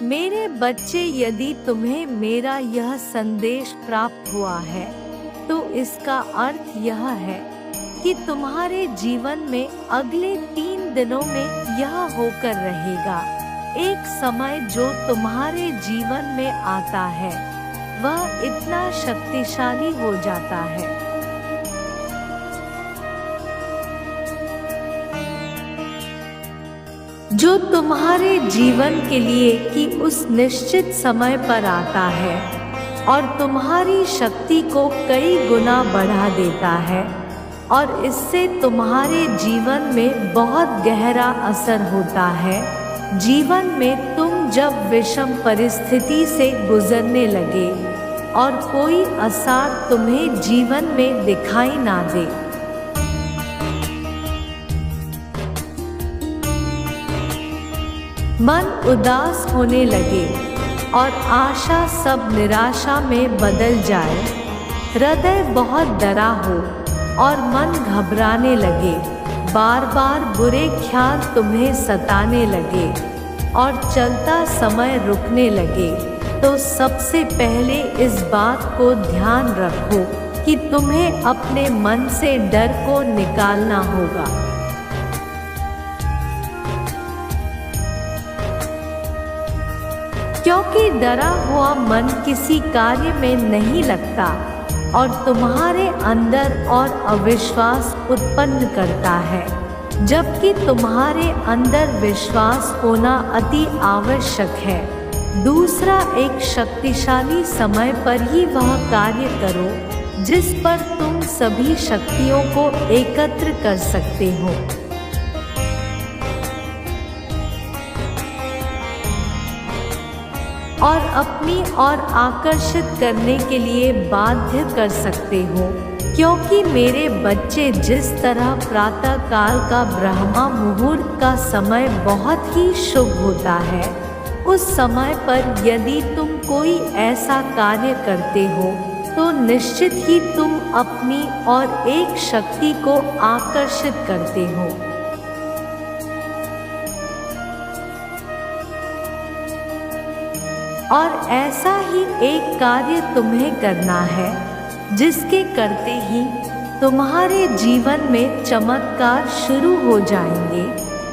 मेरे बच्चे, यदि तुम्हें मेरा यह संदेश प्राप्त हुआ है तो इसका अर्थ यह है कि तुम्हारे जीवन में अगले 3 दिनों में यह होकर रहेगा। एक समय जो तुम्हारे जीवन में आता है वह इतना शक्तिशाली हो जाता है जो तुम्हारे जीवन के लिए कि उस निश्चित समय पर आता है और तुम्हारी शक्ति को कई गुना बढ़ा देता है, और इससे तुम्हारे जीवन में बहुत गहरा असर होता है। जीवन में तुम जब विषम परिस्थिति से गुजरने लगे और कोई आसार तुम्हें जीवन में दिखाई ना दे, मन उदास होने लगे और आशा सब निराशा में बदल जाए, हृदय बहुत डरा हो और मन घबराने लगे, बार बार बुरे ख्याल तुम्हें सताने लगे और चलता समय रुकने लगे, तो सबसे पहले इस बात को ध्यान रखो कि तुम्हें अपने मन से डर को निकालना होगा। क्योंकि डरा हुआ मन किसी कार्य में नहीं लगता और तुम्हारे अंदर और अविश्वास उत्पन्न करता है, जबकि तुम्हारे अंदर विश्वास होना अति आवश्यक है। दूसरा, एक शक्तिशाली समय पर ही वह कार्य करो जिस पर तुम सभी शक्तियों को एकत्र कर सकते हो। और अपनी ओर आकर्षित करने के लिए बाध्य कर सकते हो, क्योंकि मेरे बच्चे, जिस तरह प्रातः काल का ब्रह्मा मुहूर्त का समय बहुत ही शुभ होता है, उस समय पर यदि तुम कोई ऐसा कार्य करते हो तो निश्चित ही तुम अपनी ओर एक शक्ति को आकर्षित करते हो। और ऐसा ही एक कार्य तुम्हें करना है जिसके करते ही तुम्हारे जीवन में चमत्कार शुरू हो जाएंगे।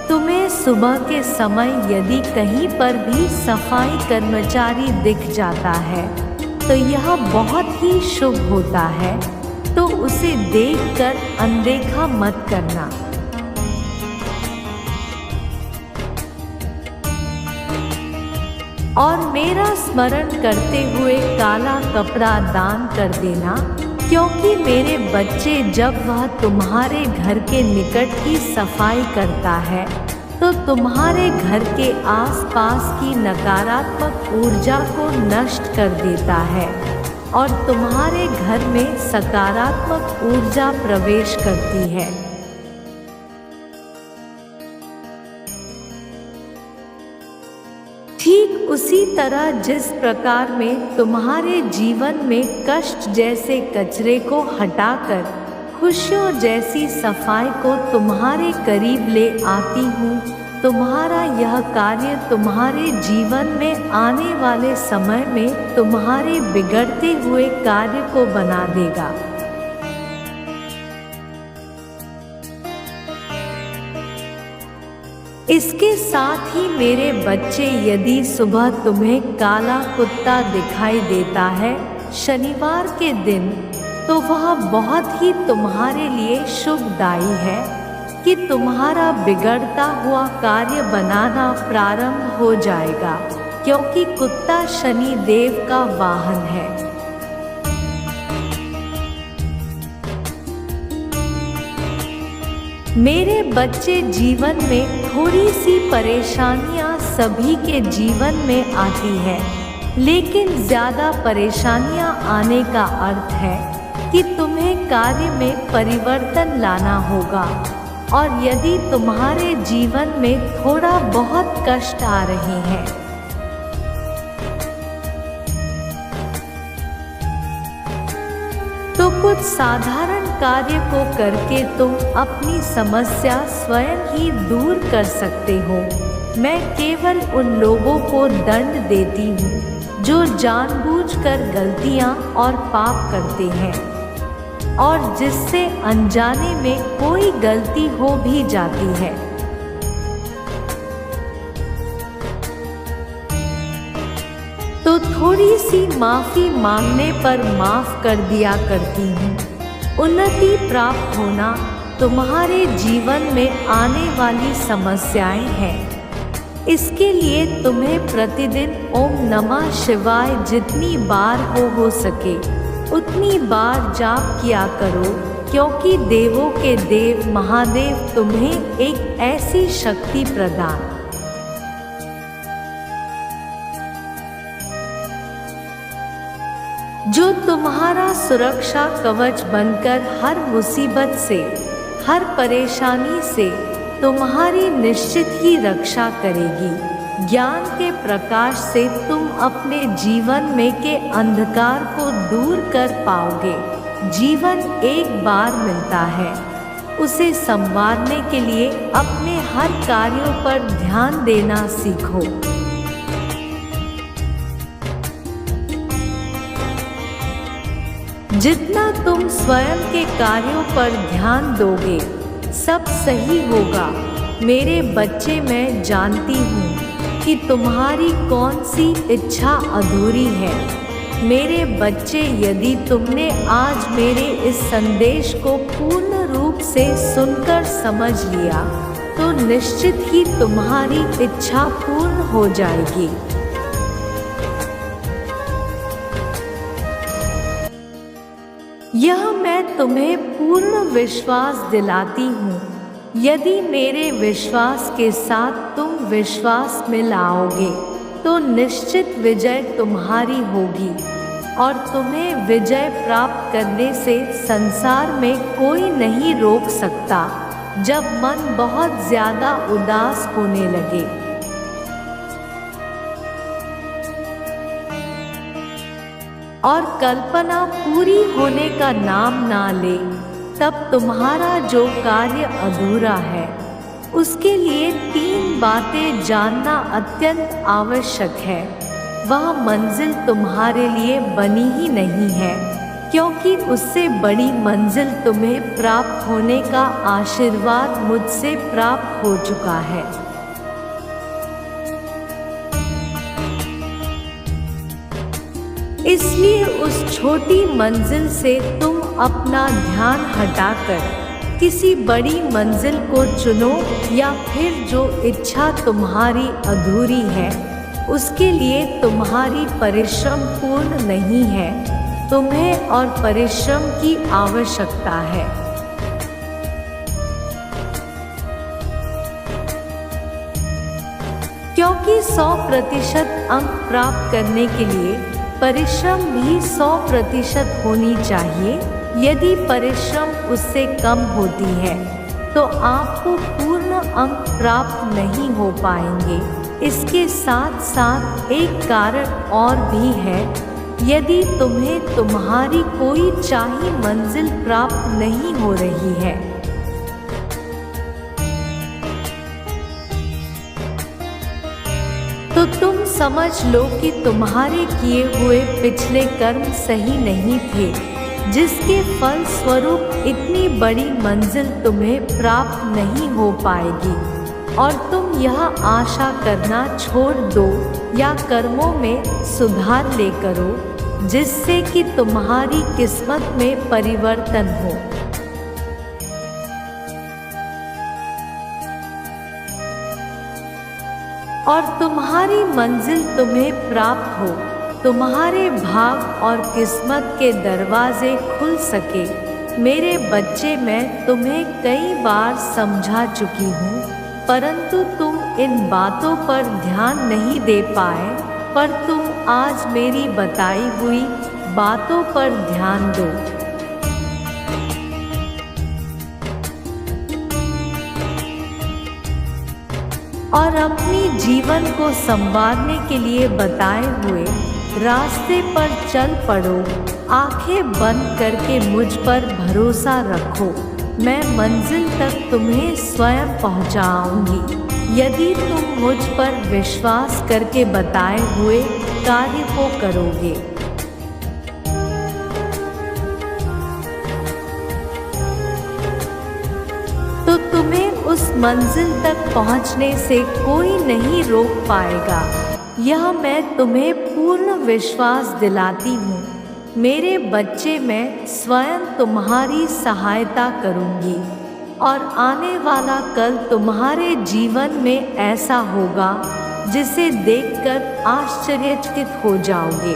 तुम्हें सुबह के समय यदि कहीं पर भी सफाई कर्मचारी दिख जाता है तो यह बहुत ही शुभ होता है, तो उसे देखकर अनदेखा मत करना। और मेरा स्मरण करते हुए काला कपड़ा दान कर देना, क्योंकि मेरे बच्चे, जब वह तुम्हारे घर के निकट की सफाई करता है तो तुम्हारे घर के आसपास की नकारात्मक ऊर्जा को नष्ट कर देता है और तुम्हारे घर में सकारात्मक ऊर्जा प्रवेश करती है। ठीक उसी तरह जिस प्रकार में तुम्हारे जीवन में कष्ट जैसे कचरे को हटाकर खुशियों जैसी सफाई को तुम्हारे करीब ले आती हूँ, तुम्हारा यह कार्य तुम्हारे जीवन में आने वाले समय में तुम्हारे बिगड़ते हुए कार्य को बना देगा। इसके साथ ही मेरे बच्चे, यदि सुबह तुम्हें काला कुत्ता दिखाई देता है शनिवार के दिन, तो वह बहुत ही तुम्हारे लिए शुभदायी है कि तुम्हारा बिगड़ता हुआ कार्य बनाना प्रारंभ हो जाएगा, क्योंकि कुत्ता शनि देव का वाहन है। मेरे बच्चे, जीवन में थोड़ी सी परेशानियां सभी के जीवन में आती है, लेकिन ज़्यादा परेशानियां आने का अर्थ है कि तुम्हें कार्य में परिवर्तन लाना होगा। और यदि तुम्हारे जीवन में थोड़ा बहुत कष्ट आ रहे हैं तो कुछ साधारण कार्य को करके तुम अपनी समस्या स्वयं ही दूर कर सकते हो। मैं केवल उन लोगों को दंड देती हूँ जो जानबूझकर गलतियाँ और पाप करते हैं, और जिससे अनजाने में कोई गलती हो भी जाती है। तो थोड़ी सी माफ़ी मांगने पर माफ़ कर दिया करती हूँ। उन्नति प्राप्त होना तुम्हारे जीवन में आने वाली समस्याएं हैं। इसके लिए तुम्हें प्रतिदिन ओम नमः शिवाय जितनी बार हो सके उतनी बार जाप किया करो, क्योंकि देवों के देव महादेव तुम्हें एक ऐसी शक्ति प्रदान जो तुम्हारा सुरक्षा कवच बनकर हर मुसीबत से, हर परेशानी से तुम्हारी निश्चित ही रक्षा करेगी। ज्ञान के प्रकाश से तुम अपने जीवन में के अंधकार को दूर कर पाओगे। जीवन एक बार मिलता है, उसे संवारने के लिए अपने हर कार्यों पर ध्यान देना सीखो। जितना तुम स्वयं के कार्यों पर ध्यान दोगे, सब सही होगा। मेरे बच्चे, मैं जानती हूँ कि तुम्हारी कौन सी इच्छा अधूरी है। मेरे बच्चे, यदि तुमने आज मेरे इस संदेश को पूर्ण रूप से सुनकर समझ लिया, तो निश्चित ही तुम्हारी इच्छा पूर्ण हो जाएगी। यह मैं तुम्हें पूर्ण विश्वास दिलाती हूँ। यदि मेरे विश्वास के साथ तुम विश्वास में लाओगे, तो निश्चित विजय तुम्हारी होगी, और तुम्हें विजय प्राप्त करने से संसार में कोई नहीं रोक सकता। जब मन बहुत ज्यादा उदास होने लगे और कल्पना पूरी होने का नाम ना ले, तब तुम्हारा जो कार्य अधूरा है, उसके लिए 3 बातें जानना अत्यंत आवश्यक है। वह मंजिल तुम्हारे लिए बनी ही नहीं है, क्योंकि उससे बड़ी मंजिल तुम्हें प्राप्त होने का आशीर्वाद मुझसे प्राप्त हो चुका है। इसलिए उस छोटी मंजिल से तुम अपना ध्यान हटाकर किसी बड़ी मंजिल को चुनो, या फिर जो इच्छा तुम्हारी अधूरी है उसके लिए तुम्हारी परिश्रम पूर्ण नहीं है। तुम्हें और परिश्रम की आवश्यकता है। क्योंकि 100% अंक प्राप्त करने के लिए परिश्रम भी 100% होनी चाहिए। यदि परिश्रम उससे कम होती है, तो आपको पूर्ण अंक प्राप्त नहीं हो पाएंगे। इसके साथ साथ एक कारण और भी है। यदि तुम्हें तुम्हारी कोई चाही मंजिल प्राप्त नहीं हो रही है, तो तुम समझ लो कि तुम्हारे किए हुए पिछले कर्म सही नहीं थे, जिसके फल स्वरूप इतनी बड़ी मंजिल तुम्हें प्राप्त नहीं हो पाएगी। और तुम यह आशा करना छोड़ दो या कर्मों में सुधार ले करो, जिससे कि तुम्हारी किस्मत में परिवर्तन हो। और तुम्हारी मंजिल तुम्हें प्राप्त हो, तुम्हारे भाग और किस्मत के दरवाजे खुल सके। मेरे बच्चे, मैं तुम्हें कई बार समझा चुकी हूँ, परंतु तुम इन बातों पर ध्यान नहीं दे पाए। पर तुम आज मेरी बताई हुई बातों पर ध्यान दो। और अपनी जीवन को संवारने के लिए बताए हुए रास्ते पर चल पड़ो। आंखें बंद करके मुझ पर भरोसा रखो। मैं मंजिल तक तुम्हें स्वयं पहुंचाऊंगी। यदि तुम मुझ पर विश्वास करके बताए हुए कार्य को करोगे, तो तुम्हें उस मंजिल तक पहुंचने से कोई नहीं रोक पाएगा। यह मैं तुम्हें पूर्ण विश्वास दिलाती हूँ। मेरे बच्चे, मैं स्वयं तुम्हारी सहायता करूँगी और आने वाला कल तुम्हारे जीवन में ऐसा होगा जिसे देखकर आश्चर्यचकित हो जाओगे।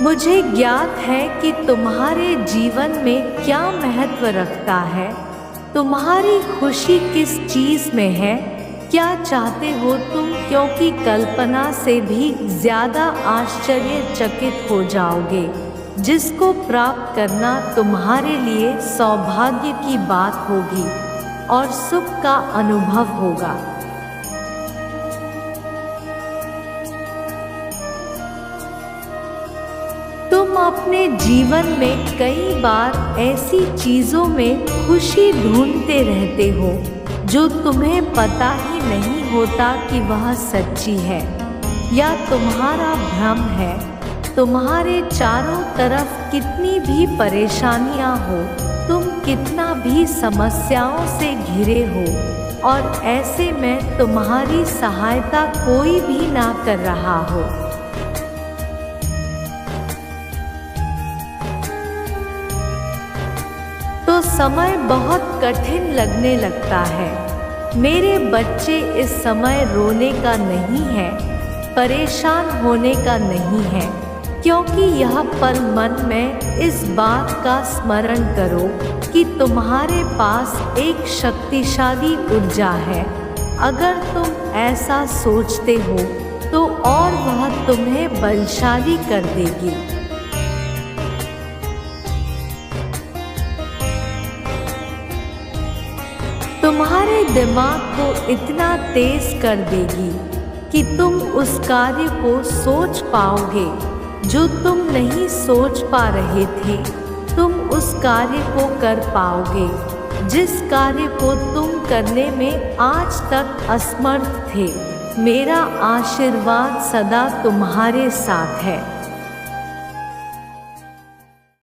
मुझे ज्ञात है कि तुम्हारे जीवन में क्या महत्व रखता है, तुम्हारी खुशी किस चीज़ में है, क्या चाहते हो तुम, क्योंकि कल्पना से भी ज़्यादा आश्चर्यचकित हो जाओगे, जिसको प्राप्त करना तुम्हारे लिए सौभाग्य की बात होगी और सुख का अनुभव होगा। तुम अपने जीवन में कई बार ऐसी चीज़ों में खुशी ढूंढते रहते हो जो तुम्हें पता ही नहीं होता कि वह सच्ची है या तुम्हारा भ्रम है। तुम्हारे चारों तरफ कितनी भी परेशानियां हो, तुम कितना भी समस्याओं से घिरे हो, और ऐसे में तुम्हारी सहायता कोई भी ना कर रहा हो, तो समय बहुत कठिन लगने लगता है। मेरे बच्चे, इस समय रोने का नहीं है, परेशान होने का नहीं है, क्योंकि यह पल मन में इस बात का स्मरण करो कि तुम्हारे पास एक शक्तिशाली ऊर्जा है। अगर तुम ऐसा सोचते हो तो और वह तुम्हें बलशाली कर देगी। तुम्हारे दिमाग को इतना तेज कर देगी कि तुम उस कार्य को सोच पाओगे जो तुम नहीं सोच पा रहे थे। तुम उस कार्य को कर पाओगे जिस कार्य को तुम करने में आज तक असमर्थ थे। मेरा आशीर्वाद सदा तुम्हारे साथ है।